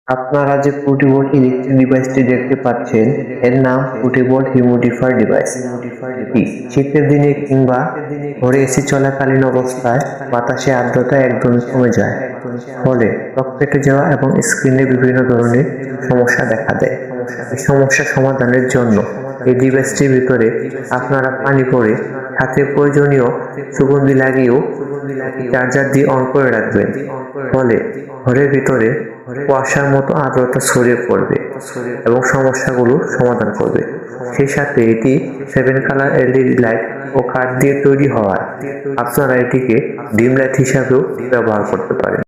আপনারা যে portable electric ডিভাইসটি দেখতে পাচ্ছেন এর নাম পোর্টেবল হিউমিডিফায়ার ডিভাইস। শীতের দিনে কিংবা ঘরে এসি চলাকালীন অবস্থায় বাতাসে আর্দ্রতা একদমই কমে যায়, ফলে ত্বক ফেটে যাওয়া এবং স্কিনে বিভিন্ন ধরনের সমস্যা দেখা দেয়। এই সমস্যা সমাধানের জন্য এই ডিভাইসটির ভিতরে আপনারা পানি পরে হাতে প্রয়োজনীয় সুগন্ধি লাগিয়েও চার্জার দিয়ে অন করে রাখবেন, ফলে ঘরের ভিতরে কুয়াশার মতো আর্দ্রতা ছড়িয়ে পড়বে এবং সমস্যাগুলো সমাধান করবে। সেই সাথে এটি 7 কালার এলইডি লাইট ও কাঠ দিয়ে তৈরি হওয়ায় আপনারা এটিকে ডিম লাইট হিসাবেও ব্যবহার করতে পারেন।